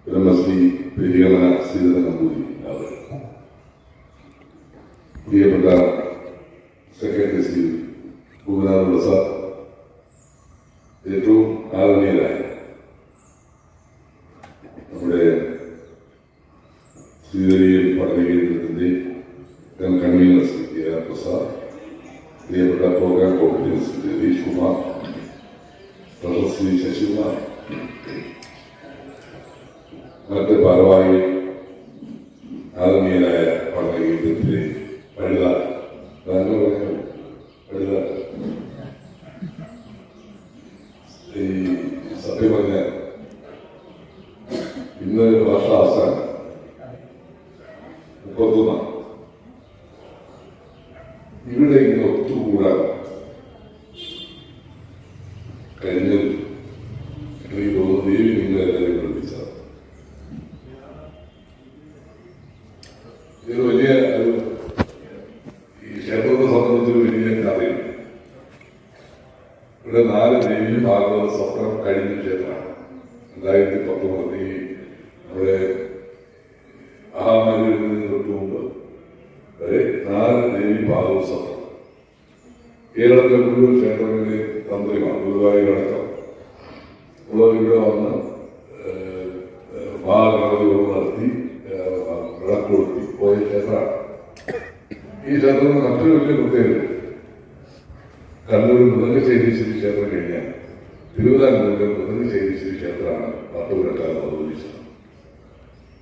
ബ്രഹ്മശ്രീ പെരിയമന ശ്രീധരൻ നമ്പൂരി അവർ, പ്രിയപ്പെട്ട സെക്രട്ടറി ശ്രീ ഭൂപനാഥ് പ്രസാദ്, ഏറ്റവും ആദരണീയരായ നമ്മുടെ ശ്രീധരീയ പഠന കേന്ദ്രത്തിന്റെ convenor Shri K R Prasad, പ്രിയപ്പെട്ട programme coordinator Shri Ratheesh Kumar, professor Shri Sasikumar, മറ്റ് ഭാരവാഹികൾ, ആദരണീയരായ പഠന കേന്ദ്രത്തിലെ സത്യം പറഞ്ഞ ഇന്ന് വർഷാവസാനം 31 ഇവിടെ ഇങ്ങനെ ഒത്തുകൂടാൻ കഴിഞ്ഞത് എനിക്ക് തോന്നുന്നു ദേവി നിങ്ങളെല്ലാവരും പഠിപ്പിച്ചത്. ഇത് വലിയ ഈ ക്ഷേത്രത്തെ സംബന്ധിച്ചൊരു വലിയ കഥയുണ്ട്. ഇവിടെ 4 ദേവി ഭാഗവത സത്രം കഴിഞ്ഞ ക്ഷേത്രമാണ്. 2019 നമ്മുടെ മഹാമാരിയിൽ തൊട്ട് മുമ്പ് വരെ 4 ദേവി ഭാഗവത സത്രം. കേരളത്തിലെ മുഴുവൻ ക്ഷേത്രങ്ങളിലെ തന്ത്രിമാണ് ഗുരുവായൂരടക്കം ഇവിടെ വന്ന് മഹാഗണപതിയോഗം നടത്തി വിളക്ക് കൊടുത്തി പോയ ക്ഷേത്രമാണ്. ഈ ക്ഷേത്രത്തിന് മറ്റൊരു വലിയ പ്രത്യേകത, കണ്ണൂർ മൃദംഗശേരീശ്വരി ക്ഷേത്രം കഴിഞ്ഞാൽ തിരുവിതാംകൂറിലെ മൃദംഗശേരീശ്വരി ക്ഷേത്രമാണ് 10 കൊല്ലക്കാലം അവതരിച്ചത്.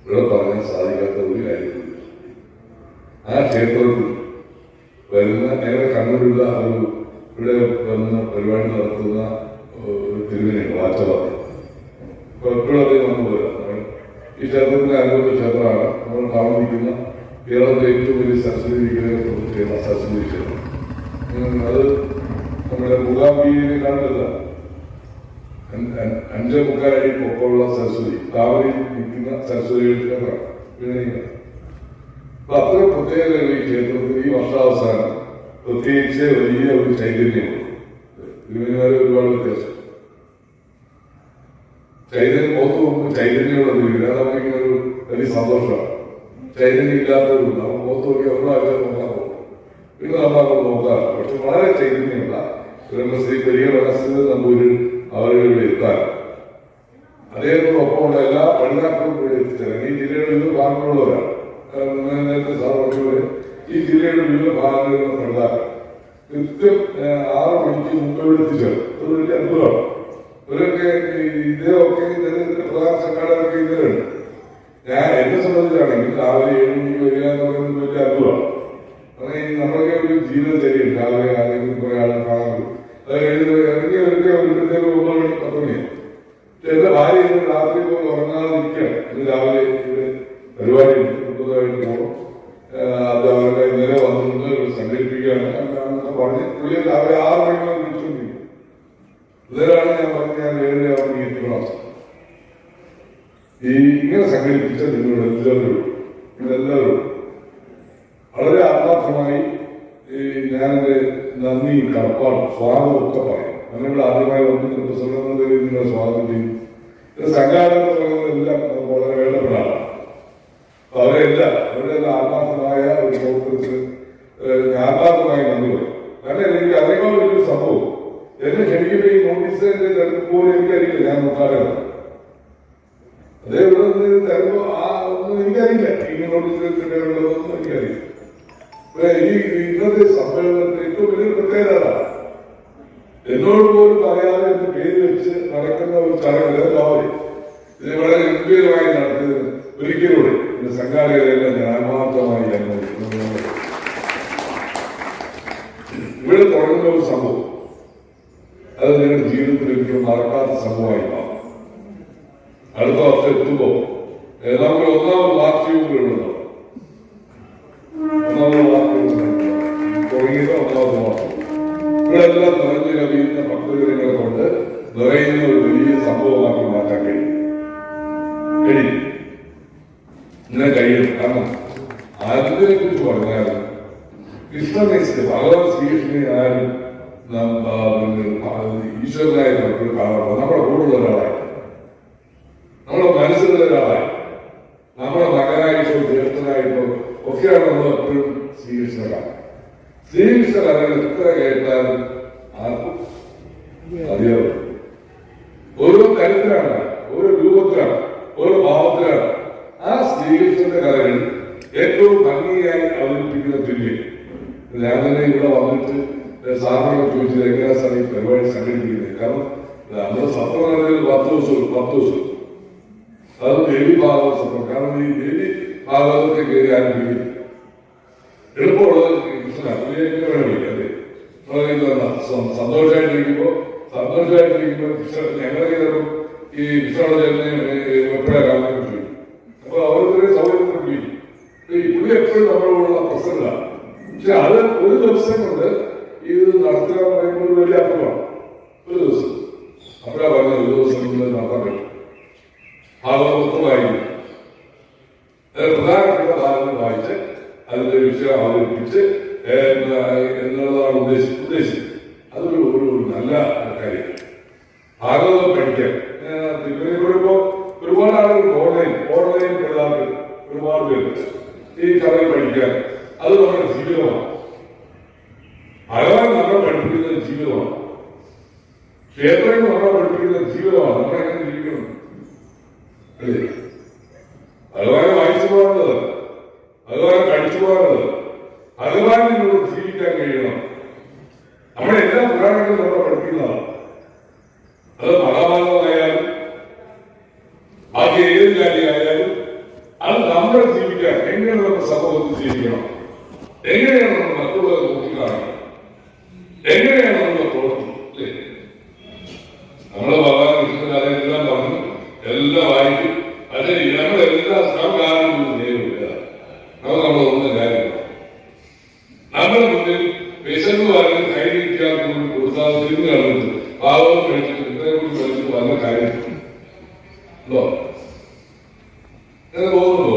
ഇവിടെ പറയാൻ സാധിക്കാത്ത ഒരു കാര്യത്തില്ല. ആ ക്ഷേത്രത്തിൽ വരുന്ന ഞങ്ങളുടെ കണ്ണൂരുള്ള ഇവിടെ വന്ന് പരിപാടി നടത്തുന്ന ഒരു തിരുവിനെ വാച്ചവാദം എപ്പോഴും അദ്ദേഹം വന്നു പോരാ. ഈ ക്ഷേത്രത്തിന്റെ അനുബന്ധ ക്ഷേത്രമാണ് നമ്മൾ താമസിക്കുന്ന കേരളത്തിലെ ഏറ്റവും വലിയ സരസ്വതി വിഗ്രഹം സരസ്വതി ക്ഷേത്രം. അത് നമ്മുടെ മൂകാംബികയെക്കാളുള്ള 5.25 അടി പൊക്കമുള്ള സരസ്വതി, താമരയിൽ നിൽക്കുന്ന സരസ്വതിയുടെ ക്ഷേത്രമാണ്. അപ്പൊ അത്ര പ്രത്യേകതകൾ ഈ ക്ഷേത്രത്തിൽ ഈ വർഷാവസാനം പ്രത്യേകിച്ച് വലിയ ഒരു ചൈതന്യമുണ്ട്. തിരുവനന്തപുരം ഒരുപാട് വ്യത്യാസം. ചൈതന്യം പുറത്തു പോകുമ്പോൾ ചൈതന്യമുള്ളത് നമുക്കിങ്ങനെ ഒരു വലിയ സന്തോഷമാണ്. ചൈതന്യം ഇല്ലാത്തവരുണ്ട്. നമ്മൾ പുറത്തു നോക്കി ഒരാഴ്ച നോക്കാൻ പോകും, പിന്നെ നമ്മളത് നോക്കാറില്ല. പക്ഷെ വളരെ ചൈതന്യമുള്ള ബ്രഹ്മശ്രീ പെരിയ മനസ്സിൽ നമ്പൂരിൽ അവരുടെ എത്താൻ അദ്ദേഹത്തോടൊപ്പമുള്ള എല്ലാ പഠിതാക്കളും കൂടെ എത്തിച്ചേരാൻ ഈ ജില്ലയുടെ വിവിധ ഭാഗങ്ങളുള്ളവരാണ്. നേരത്തെ സാധാരണ ഈ ജില്ലയുടെ വിവിധ ഭാഗങ്ങളിൽ നിന്ന് പഠിതാക്കൾ കൃത്യം 6 മണിക്ക് മുമ്പ് ഇവിടെ എത്തിച്ചേർന്നു. അത് വലിയ അത്ഭുതമാണ്. ഇവരൊക്കെ ഇദ്ദേഹമൊക്കെ ഇതിന്റെ പ്രധാന സംഘാടകരൊക്കെ ഇതിലുണ്ട്. എന്നെ സംബന്ധിച്ചാണെങ്കിൽ രാവിലെ 7 മണിക്ക് വരിക എന്ന് പറയുന്നത് വലിയ അത്ഭുതമാണ്. അങ്ങനെ നമ്മളൊക്കെ ഒരു ജീവിതചര്യയുണ്ട്. രാവിലെ ആരെങ്കിലും കുറെ ആൾ കാണാൻ ഇറങ്ങിയവരൊക്കെ വരുമ്പോഴത്തേക്ക് 9 മണി 10 മണിയാണ്. പക്ഷെ എന്റെ ഭാര്യ രാത്രി പോലും ഉറങ്ങാതിരിക്കുകയാണ്. ഇന്ന് രാവിലെ ഇവിടെ പരിപാടി പുതുതായിട്ട് പോകണം, അത് അവരുടെ ഇന്നലെ വന്നിട്ട് സംഘടിപ്പിക്കുകയാണ് പറഞ്ഞ് പുള്ളിയെ രാവിലെ 6 മണിക്ക് വിളിച്ചുകൊണ്ടിരിക്കും. ഇതിലാണ് ഞാൻ പറഞ്ഞത് ഞാൻ 7 ആവുമ്പോൾ എത്തിക്കണം. ഇങ്ങനെ സംഘടിപ്പിച്ച നിങ്ങളെല്ലാവരും വളരെ ആത്മാർത്ഥമായി ഞാനെന്റെ നന്ദി, കടപ്പാട്, സ്വാഗതം ഒക്കെ പറയും. ഞങ്ങൾ ആദ്യമായി വന്ന് പ്രസംഗങ്ങളിൽ നിങ്ങളെ സ്വാഗതം ചെയ്യും. സംഘാടനം പറയുന്നതെല്ലാം വളരെ വേണ്ടപ്പെടാണ്. അവരെല്ലാം ആത്മാർത്ഥമായ ഒരു പ്രവർത്തനത്തിന് ആത്മാർത്ഥമായി നന്ദി പറയും. കാരണം എനിക്ക് അതേപോലെ വലിയൊരു സംഭവം എന്നെ ക്ഷണിക്കുമ്പോൾ ഈ നോട്ടീസിന്റെ തരുമ്പോൾ എനിക്കറിയില്ല, ഞാൻ നോക്കാറുണ്ട്. അതേ ഇവിടെ തരുമ്പോ ഒന്നും എനിക്കറിയില്ല. ഈ നോട്ടീസിന്റെ ഉള്ളതൊന്നും എനിക്കറിയില്ല. ഈ ഇന്നത്തെ സമ്മേളനത്തിന് ഏറ്റവും വലിയൊരു പ്രത്യേകത എന്നോട് പോലും പറയാതെ എന്റെ പേര് വെച്ച് നടക്കുന്ന ഒരു ചടങ്ങ് രാവിലെ ഇത് വളരെ ഗംഭീരമായി നടത്തിയത് ഒരിക്കലൂടെ എന്റെ സംഘാടകരെല്ലാം ഞാൻ ആത്മാർത്ഥമായി ഇവിടെ തുടങ്ങുന്ന ഒരു സംഭവം അത് ഞങ്ങളുടെ ജീവിതത്തിൽ ഒരിക്കലും നടക്കാത്ത സംഭവമായി മാറും. അടുത്ത വർഷം എത്തുമ്പോൾ നമുക്ക് 1ാമത് വാർഷികങ്ങളുള്ളത് തുടങ്ങിയത് 1ാമത് വാർഷികം. ഇവിടെ എല്ലാം നിറഞ്ഞു കവിയുന്ന ഭക്തജനങ്ങളെ കൊണ്ട് നിറയുന്ന ഒരു വലിയ സംഭവമാക്കി മാറ്റാൻ കഴിയും. ഇങ്ങനെ കഴിയും. കാരണം അതിനെ കുറിച്ച് പറഞ്ഞാൽ കൃഷ്ണനെ ഭഗവാൻ ശ്രീകൃഷ്ണനെ ആരും ഈശ്വരനായി കാണാറുണ്ട്. നമ്മുടെ കൂടുള്ള ഒരാളായി നമ്മുടെ മനസ്സിൽ മനസ്സിലുള്ള ഒരാളായി നമ്മുടെ മകനായിട്ടോ ജ്യേഷ്ഠനായിട്ടോ ഒക്കെയാണ് നമ്മൾ എപ്പോഴും ശ്രീകൃഷ്ണ കഥ. ശ്രീകൃഷ്ണ കഥകൾ എത്ര കേട്ടാലും ആർക്കും അറിയാവും. ഓരോ തരത്തിലാണ്, ഓരോ രൂപത്തിലാണ്, ഓരോ ഭാവത്തിലാണ് ആ ശ്രീകൃഷ്ണന്റെ കഥകൾ ഏറ്റവും ഭംഗിയായി അവതരിപ്പിക്കുന്ന തുല്യം. ഞാൻ തന്നെ ഇവിടെ വന്നിട്ട് സാറിനോട് ചോദിച്ചത് എങ്ങനെയാ സാർ ഈ പരിപാടി സംഘടിപ്പിക്കുന്നത്? കാരണം നമ്മുടെ സത്രം 10 ദിവസം അത് ദേവി ഭാഗവത സത്രം. കാരണം ഈ ദേവി ഭാഗവതത്തെ കയറി ആരംഭിക്കും എളുപ്പമുള്ളത് കൃഷ്ണനാണ്. സന്തോഷമായിട്ടിരിക്കുമ്പോ ഞങ്ങളെ ചിലപ്പോൾ ഈ കൃഷ്ണയുടെ എപ്പോഴാണ് കാണാൻ. അപ്പൊ അവരുടെ സൗകര്യത്തിന് പുള്ളി എപ്പോഴും നമ്മളോടുള്ള പ്രസംഗമാണ്. പക്ഷെ അത് ഒരു ദിവസം കൊണ്ട് ഇത് നടത്തുക എന്ന് പറയുമ്പോൾ ഒരു വലിയ അർത്ഥമാണ്. ഒരു ദിവസം അപ്പോഴാ പറഞ്ഞത് ഒരു ദിവസം കൊണ്ട് നടത്താൻ പറ്റും. ഭാഗവതം വായിക്കും, പ്രധാനപ്പെട്ട ഭാഗങ്ങൾ വായിച്ച് അതിന്റെ വിഷയം അവതരിപ്പിച്ച് എന്നുള്ളതാണ് ഉദ്ദേശിച്ചത്. അതൊരു ഒരു നല്ല കാര്യം. ഭാഗവതം പഠിക്കാൻ ഇപ്പോ ഒരുപാട് ആളുകൾ ഓൺലൈൻ പിള്ളേർക്ക് ഒരുപാട് പേര് ഈ കഥകൾ പഠിക്കാൻ. അത് നമ്മുടെ ജീവിതമാണ്. ഭഗവാൻ നമ്മളെ പഠിപ്പിക്കുന്ന ജീവിതമാണ്. ക്ഷേത്രങ്ങൾ നമ്മളെ പഠിപ്പിക്കുന്ന ജീവിതമാണ്. നമ്മളെങ്ങനെ ജീവിക്കണം അല്ലേ? ഭഗവാനെ വായിച്ചു പോകാനുള്ളത്, ഭഗവാനെ കഴിച്ചു പോകാനുള്ളത്, ഭഗവാനിലൂടെ ജീവിക്കാൻ കഴിയണം. നമ്മുടെ എല്ലാ പുരാണങ്ങളും നമ്മളെ പഠിപ്പിക്കുന്നതാണ്. അത് മഹാഭാരതമായാലും ബാക്കി ഏത് കാര്യമായാലും അത് നമ്മളെ ജീവിക്കാൻ എങ്ങനെയാണ് നമ്മുടെ സമൂഹത്തിൽ ജീവിക്കണം, എങ്ങനെയാണ് നമ്മൾ മറ്റുള്ളവരെ നോക്കിക്കാണണം, എങ്ങനെയാണ് നമ്മുടെ പ്രവർത്തി അല്ലേ? നമ്മളെ ഭഗവാൻ കൃഷ്ണൻ പറഞ്ഞു എല്ലാം വായിക്കും. പക്ഷേ നമ്മളെല്ലാം സർവകാലം നേരില്ല. നമ്മളൊന്നും കാര്യമില്ല. നമ്മുടെ മുന്നിൽ വിശന്ന് പറഞ്ഞ് കൈവരിക്കാൻ കൊടുത്താൽ തിരിഞ്ഞു കളഞ്ഞിട്ട് പാവം കഴിച്ചിട്ട് ഇത്രയും കഴിച്ചിട്ട് വന്ന കാര്യം പോകുന്നു.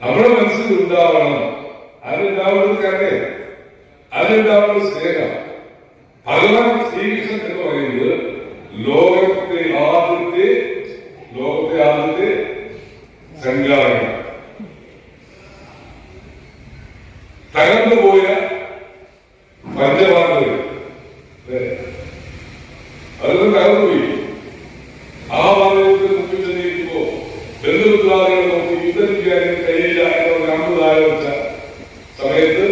നമ്മുടെ മനസ്സിൽ ഉണ്ടാവണം. അതുണ്ടാവുന്നത് കാര്യം, അതുണ്ടാവുന്നത് സ്നേഹം. ഭഗവാൻ ശ്രീകൃഷ്ണൻ എന്ന് പറയുന്നത് ലോകത്തെ ആദ്യത്തെ സംഘാടനം. തകർന്നുപോയ പഞ്ചപാണ്ഡവർ അതൊന്നും തകർന്നുപോയി. ആ പാതകത്തിന് മുമ്പിൽ ചെന്നിരിക്കുമ്പോ ബന്ധുമിത്രാദികളെ നോക്കി യുദ്ധം ചെയ്യാൻ കഴിയില്ല എന്നുള്ള അമ്പതായ വെച്ച സമയത്ത്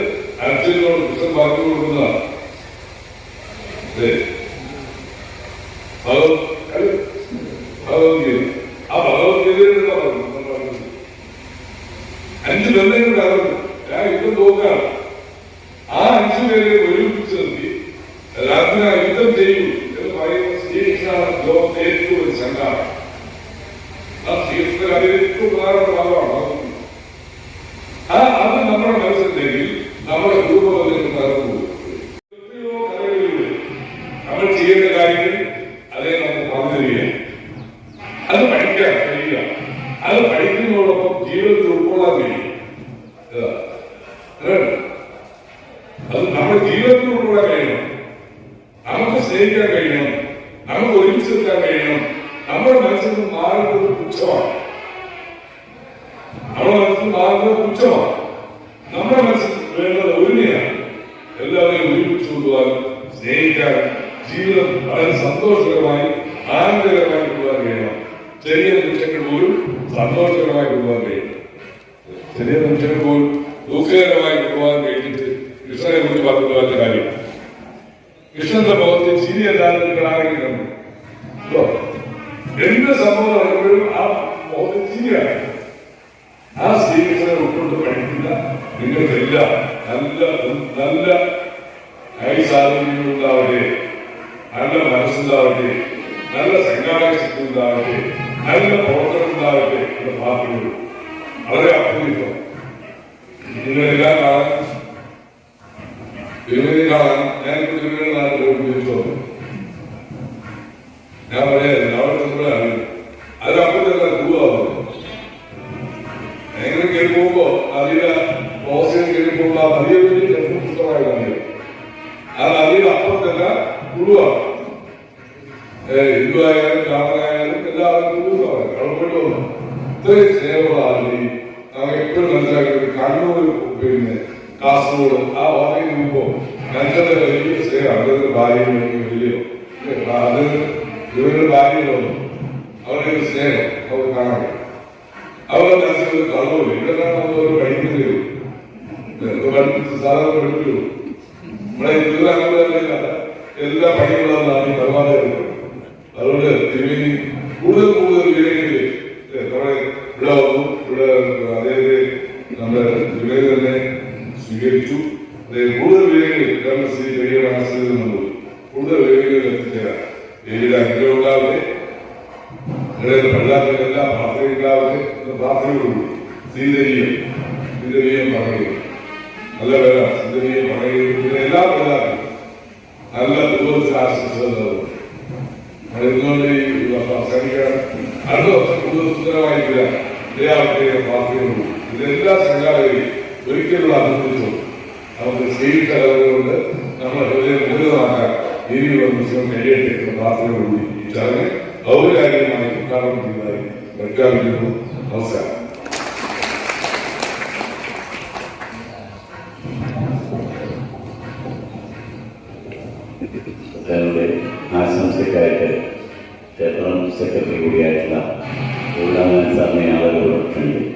അർജുനോട് കൃഷ്ണൻ പറഞ്ഞു കൊടുക്കുന്നതാണ്. ഭഗവത്ഗീത. ആ ഭഗവത്ഗീതയിലുള്ള 5 ബന്ധങ്ങൾ തകർന്നു. ഞാൻ യുദ്ധം തോന്നുകയാണ്. ആ 5 പേരെ ഒരുമിച്ച് നിർത്തി രാത്രി യുദ്ധം ചെയ്യൂ എന്ന് പറയുന്ന ശ്രീകൃഷ്ണനാണ് ലോകത്തെ ഏറ്റവും ഒരു സംഘാടനം. ആ ശ്രീകൃഷ്ണൻ അതിൽ ഏറ്റവും പ്രധാനപ്പെട്ട ഭാഗമാണ്. അത് നമ്മുടെ മനസ്സിലെങ്കിൽ നമ്മുടെ കുടുംബത്തിൽ തകർന്നു പോകും. നമ്മൾ ചെയ്യേണ്ട കാര്യങ്ങൾ അതേ നമുക്ക് പറഞ്ഞു തരിക, അത് പഠിക്കാൻ കഴിയുക, അത് പഠിക്കുന്നതോടൊപ്പം ജീവിതത്തിൽ ഉൾക്കൊള്ളാൻ കഴിയും. അത് നമ്മുടെ ജീവിതത്തിൽ ഉൾക്കൊള്ളാൻ കഴിയണം. നമുക്ക് സ്നേഹിക്കാൻ കഴിയണം, നമുക്ക് ഒരുമിച്ച് നിൽക്കാൻ കഴിയണം. നമ്മുടെ മനസ്സിൽ നിന്ന് മാറുന്നത് പുച്ഛമാണ്. നമ്മുടെ മനസ്സിൽ മാറുന്നത് പുച്ഛമാണ്. നമ്മുടെ മനസ്സിൽ വേണ്ടത് ഒരുമയാണ്. എല്ലാവരെയും ഒരുമിച്ച് കൊണ്ടുപോകാൻ, സ്നേഹിക്കാൻ, ജീവിതം വളരെ സന്തോഷകരമായി ആനന്ദകരമായി കൊണ്ടുപോകാൻ കഴിയണം. ചെറിയ നിമിഷങ്ങൾ പോലും സന്തോഷകരമായി കൊണ്ടുപോകാൻ കഴിയണം. ചെറിയ നിമിഷങ്ങൾ പോലും ദുഃഖകരമായി കൊണ്ടുപോകാൻ കഴിഞ്ഞിട്ട് കൃഷ്ണനെ കുറിച്ച് പറഞ്ഞത് വല്ല കാര്യം. കൃഷ്ണന്റെ മുഖത്ത് ചിരി അല്ലാതെ നിങ്ങളാരെങ്കിലും എന്ത് സംഭവം നടക്കുമ്പോഴും ആ മുഖത്ത് ചിരിയാണ്. ആ ശ്രീകൃഷ്ണനെ ഉൾക്കൊണ്ട് പഠിക്കുന്ന നിങ്ങൾക്കെല്ലാം നല്ല കൈസാധനങ്ങളുണ്ടാവട്ടെ, നല്ല മനസ്സുണ്ടാവട്ടെ, നല്ല സംഘാടക ശക്തി ഉണ്ടാവട്ടെ, നല്ല പ്രവർത്തനം ഉണ്ടാവട്ടെ എന്ന പ്രാർത്ഥനകൾ വളരെ അഭ്യർത്ഥിക്കുന്നു. നിങ്ങളെല്ലാം കാണാൻ ഞാനിപ്പോൾ തിരുവനന്തപുരം ഉപയോഗിച്ചു വന്നു. ഞാൻ പറയാം അവിടെ ചെന്നപ്പോഴാണ് അതിനപ്പുറത്തെല്ലാം കൂടുതലാവുന്നത്. എങ്ങനെ കയറി പോകുമ്പോ നദിയുടെ ഓക്സിജൻ കയറി പോകുമ്പോൾ ആ നദിയെ പറ്റി ചെറുപ്പം പുസ്തകമായി നദികൾ. ആ നദിയുടെ അപ്പുറത്തെല്ലാം കുടുവാണ്. ഹിന്ദു ആയാലും ബ്രാഹ്മണായാലും എല്ലാ കളപ്പോട്ട് വന്നു ഇത്രയും സ്നേഹമുള്ള ആളുകളെയും നാം എപ്പോഴും മനസ്സിലാക്കുന്നത് കണ്ണൂർ പിന്നെ കാസർഗോഡ് ആ വാർത്തയിൽ നിൽക്കുമ്പോൾ ഞങ്ങളുടെ വലിയ സ്നേഹം അവരുടെ ഭാര്യയും വലിയോ അത് ഇവരുടെ ഭാര്യകളൊന്നും അവരുടെ ഒരു സ്നേഹം അവർ കാണാൻ അവരുടെ മനസ്സിൽ കളവില്ല ഇവിടെ നമ്മൾ പഠിക്കുന്നത് സാധാരണ പഠിപ്പിച്ചു നമ്മളെ അങ്ങനെ എല്ലാ പണികളാണ് ഈ നിർമ്മാണം. അതുകൊണ്ട് തിരുമേനി കൂടുതൽ വിവരങ്ങളിൽ ഇവിടെ വന്നു. ഇവിടെ അദ്ദേഹത്തെ നമ്മുടെ തിരുമേനി തന്നെ സ്വീകരിച്ചു. കൂടുതൽ വിവരങ്ങളിൽ കാരണം ശ്രീ കഴിയാൻ കൂടുതൽ വിവരങ്ങളിൽ എത്തിച്ചേരാം. ഏരിയയുടെ അനുഗ്രഹം ഉണ്ടാവട്ടെ. നിങ്ങളുടെ പള്ളാത്തിൻ്റെ എല്ലാ പ്രാർത്ഥന ഉണ്ടാവട്ടെ. പ്രാർത്ഥനകളുണ്ട്. ശ്രീധരീയം പറയുക നല്ല പേരാ. ശ്രീധരീയം പറയുക എല്ലാ പേരാണ് നല്ല ദുഃഖത്തിൽ ആശംസകൾ. എന്തുകൊണ്ട് ഈ അവസാനിക്കാൻ അടുത്ത വർഷം കൂടുതൽ സുന്ദരമായിട്ടില്ല ദയാവട്ടെ പ്രാർത്ഥനകളുണ്ട്. ഇതെല്ലാ സംഘാടകരെയും ഒരിക്കലുള്ള അഭിനന്ദിച്ചു. നമുക്ക് സ്നേഹിച്ച കലകളുകൊണ്ട് നമ്മുടെ ഹൃദയം ലളിതമാക്കാൻ ഇനിയുള്ള നിമിഷം കഴിയട്ടെ എന്ന പ്രാർത്ഥനകളുണ്ട്. ഈ ചടങ്ങ് ഔപചാരികമായി ഉദ്ഘാടനം ചെയ്തതായി പ്രഖ്യാപിക്കുന്നു. നമസ്കാരം. ആശംസക്കായിട്ട് ക്ഷേത്രം സെക്രട്ടറി കൂടിയായിട്ടുള്ള സാറിനെ ആളുകളോട് ക്ഷണിക്കും.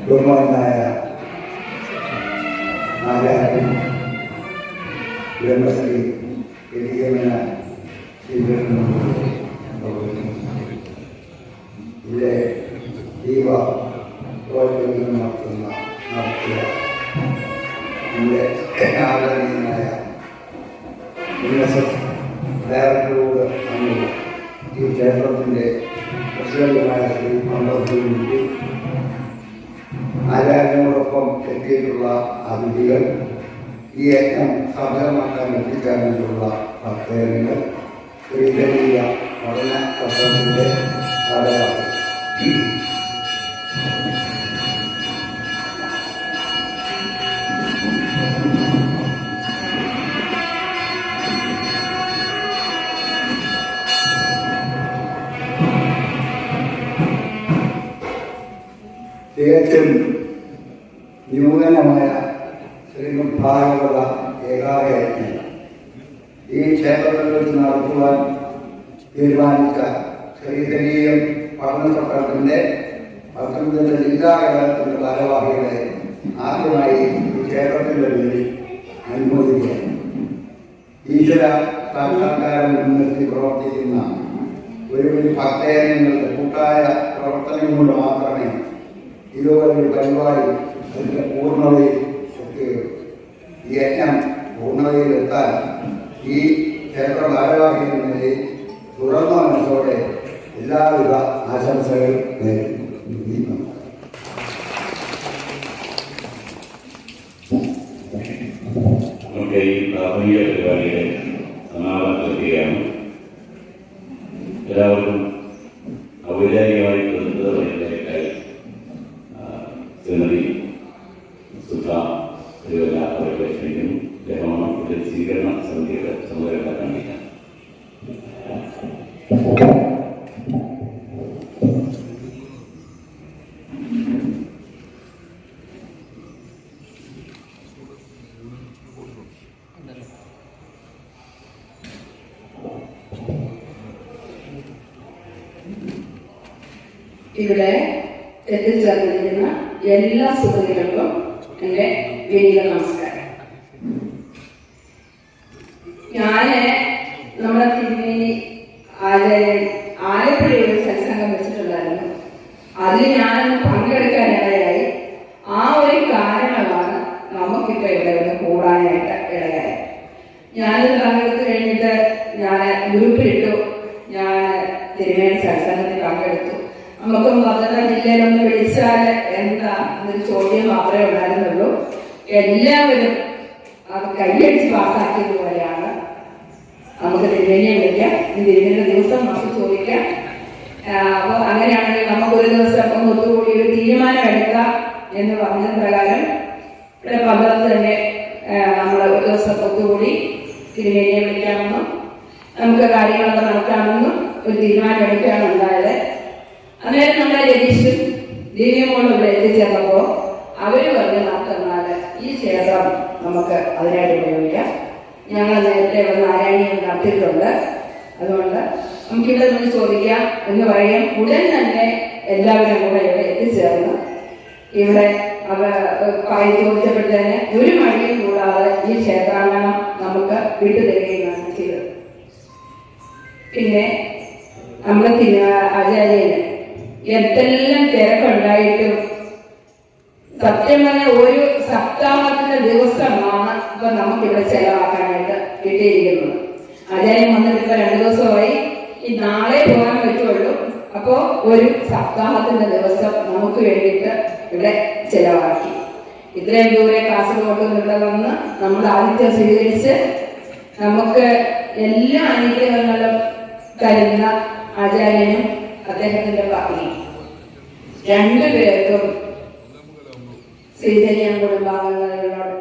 ബഹുമാനായ ആചാര്യൻ ബ്രഹ്മശ്രീ ഇവിടെ ദീപ പ്രവർത്തനം നടത്തിയ നമ്മുടെ ആദരണീയനായ ഡയറക്ടറോട് നമ്മൾ ഈ ക്ഷേത്രത്തിൻ്റെ പ്രസിഡന്റുമായ ശ്രീ മണ്ഡലത്തിൽ ആചാര്യനോടൊപ്പം എത്തിയിട്ടുള്ള അതിഥികൾ, ഈ യജ്ഞം സാധ്യമാക്കാൻ എത്തിച്ചേർന്നിട്ടുള്ള ഭക്തജനങ്ങൾ, ശ്രീധരീയ പഠന പത്രത്തിൻ്റെ ഭാരവാഹികൾ, തികച്ചും ന്യൂനമായ ശ്രീമദ് ഭാഗവത ഏകാഗ്രയജ്ഞം ഈ ക്ഷേത്രത്തിൽ വെച്ച് നടത്തുവാൻ തീരുമാനിച്ച ശ്രീധരീയം പഠനസത്രത്തിൻ്റെ പത്തനംതിട്ട ജില്ലാ ഘടകത്തിൻ്റെ ഭാരവാഹികളെ ആദ്യമായി ഈ ക്ഷേത്രത്തിൻ്റെ പേരിൽ അനുമോദിക്കുകയാണ്. ഈശ്വര സാക്ഷാത്കാരം മുൻനിർത്തി പ്രവർത്തിക്കുന്ന ഒരു ഭക്തജനങ്ങളുടെ കൂട്ടായ പ്രവർത്തനം കൊണ്ട് മാത്രമേ ഇതുപോലൊരു പരിപാടി അതിൻ്റെ പൂർണ്ണതയിൽ എത്തുകയുള്ളൂ. ഈ യജ്ഞം പൂർണ്ണതയിലെത്താൻ ഈ ക്ഷേത്ര ഭാരവാഹികൾ നിലയിൽ തുറന്ന മനസ്സോടെ എല്ലാവിധ ആശംസകൾ നേരുന്നു. നമുക്ക് ഈ പ്രാഥമിക പരിപാടിയുടെ സമാപനം ചെയ്യുകയാണ്. എല്ലാവർക്കും ഔപചാരികമായി പ്രതിനിധികളായി ശ്രീമതി സുധ തിരുവല്ല അവരുടെ ക്ഷണിക്കുന്നു. ദേഹമാണ് ഇതിൽ സ്വീകരണ സമിതിയുടെ ചുമതല കണ്ടില്ല. ഇവിടെ എത്തിച്ചേർന്നിരിക്കുന്ന എല്ലാ സുഹൃത്തുക്കൾക്കും എൻ്റെ വിനീത നമസ്കാരം. ഞാന് നമ്മുടെ തിരുമേനി ആചാര്യൻ ആലപ്പുഴയിൽ സത്സംഗം വെച്ചിട്ടുണ്ടായിരുന്നു. അതിൽ ഞാനൊന്ന് പങ്കെടുക്കാനിടയായി. ആ ഒരു കാരണമാണ് നമുക്കിപ്പോ ഇവിടെ ഒന്ന് കൂടാനായിട്ട് ഇടയായത്. ഞാനിത് പങ്കെടുത്ത് കഴിഞ്ഞിട്ട് ഞാൻ ഗ്രൂപ്പിലിട്ടു, ഞാൻ തിരുമേനി സത്സംഗത്തിൽ പങ്കെടുത്തു. നമുക്ക് പത്തനംതിട്ട ജില്ലയിലൊന്ന് വിളിച്ചാൽ എന്താ എന്നൊരു ചോദ്യം മാത്രമേ ഉണ്ടായിരുന്നുള്ളൂ. എല്ലാവരും അത് കൈയടിച്ച് പാസ്സാക്കിയതുപോലെയാണ്. നമുക്ക് തിരുമേനിയെ വിളിക്കാം, തിരുമേനിയുടെ ദിവസം നമുക്ക് ചോദിക്കാം. അപ്പോൾ അങ്ങനെയാണെങ്കിൽ നമുക്കൊരു ദിവസം ഒന്ന് ഒത്തുകൂടി ഒരു തീരുമാനം എടുക്കാം എന്ന് പറഞ്ഞ പ്രകാരം ഇവിടെ പന്തളത്ത് തന്നെ നമ്മൾ ഒരു ദിവസം ഒത്തുകൂടി തിരുമേനിയെ വിളിക്കാമെന്നും നമുക്ക് കാര്യങ്ങളൊക്കെ നടത്താമെന്നും ഒരു തീരുമാനം എടുക്കുകയാണ് ഉണ്ടായത്. അന്നേരം നമ്മുടെ രതീഷും ദിവ്യമോളും ഇവിടെ എത്തിച്ചേർന്നപ്പോൾ അവര് പറഞ്ഞ് നടത്തുന്നാൽ ഈ ക്ഷേത്രം നമുക്ക് അതിനായിട്ട് ഉപയോഗിക്കാം. ഞങ്ങൾ നേരത്തെ ഇവിടെ നാരായണീയം നടത്തിയിട്ടുണ്ട്, അതുകൊണ്ട് നമുക്കിവിടെ നിന്ന് ചോദിക്കാം എന്ന് പറയാം. ഉടൻ തന്നെ എല്ലാവരും കൂടെ ഇവിടെ എത്തിച്ചേർന്ന് ഇവിടെ ചോദിച്ചപ്പോഴത്തേന് ഒരു മഴയും കൂടാതെ ഈ ക്ഷേത്രാങ്കണം നമുക്ക് വിട്ടുതരികയാണ് ചെയ്തത്. പിന്നെ നമ്മുടെ ആചാര്യന് എന്തെല്ലാം തിരക്കുണ്ടായിട്ടും സത്യം പറഞ്ഞ ഒരു സപ്താഹത്തിന്റെ ദിവസമാണ് ഇപ്പൊ നമുക്കിവിടെ ചെലവാക്കാനായിട്ട് കിട്ടിയിരിക്കുന്നത്. ആചാര്യം വന്നിട്ട് ഇപ്പൊ 2 ദിവസമായി, ഈ നാളെ പോകാൻ പറ്റുള്ളൂ. അപ്പോ ഒരു സപ്താഹത്തിന്റെ ദിവസം നമുക്ക് വേണ്ടിയിട്ട് ഇവിടെ ചെലവാക്കി. ഇത്രയും ദൂരെ കാസർഗോഡ് ഇവിടെ വന്ന് നമ്മൾ ആദിത്യം സ്വീകരിച്ച് നമുക്ക് എല്ലാ അനുഗ്രഹങ്ങളും തരുന്ന ആചാര്യനും അദ്ദേഹത്തിന്റെ പത്നിയും രണ്ടുപേർക്കും ശ്രീധരിയം കുടുംബാംഗങ്ങളോട്